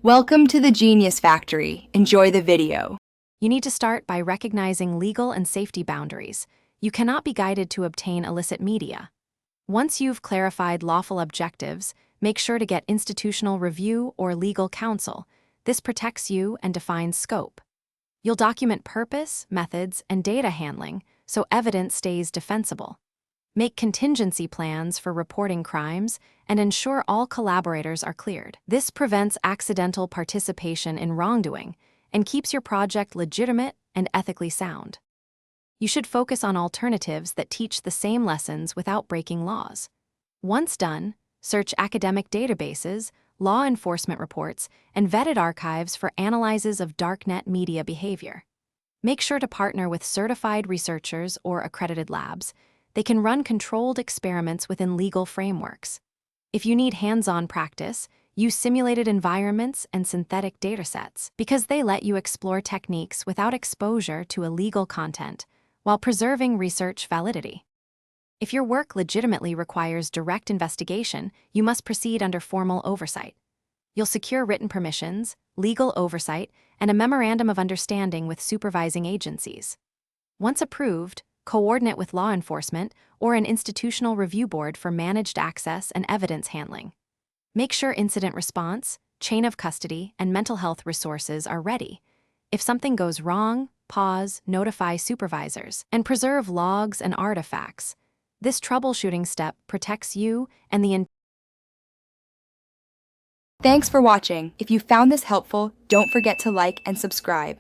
Welcome to the Genius Factory. Enjoy the video. You need to start by recognizing legal and safety boundaries. You cannot be guided to obtain illicit media. Once you've clarified lawful objectives, make sure to get institutional review or legal counsel. This protects you and defines scope. You'll document purpose, methods, and data handling so evidence stays defensible. Make contingency plans for reporting crimes and ensure all collaborators are cleared. This prevents accidental participation in wrongdoing and keeps your project legitimate and ethically sound. You should focus on alternatives that teach the same lessons without breaking laws. Once done, search academic databases, law enforcement reports, and vetted archives for analyses of darknet media behavior. Make sure to partner with certified researchers or accredited labs. They can run controlled experiments within legal frameworks. If you need hands-on practice, use simulated environments and synthetic datasets because they let you explore techniques without exposure to illegal content while preserving research validity. If your work legitimately requires direct investigation, you must proceed under formal oversight. You'll secure written permissions, legal oversight, and a memorandum of understanding with supervising agencies. Once approved, coordinate with law enforcement or an institutional review board for managed access and evidence handling. Make sure incident response, chain of custody, and mental health resources are ready. If something goes wrong, pause, notify supervisors, and preserve logs and artifacts. This troubleshooting step protects you and the Thanks for watching. If you found this helpful, don't forget to like and subscribe.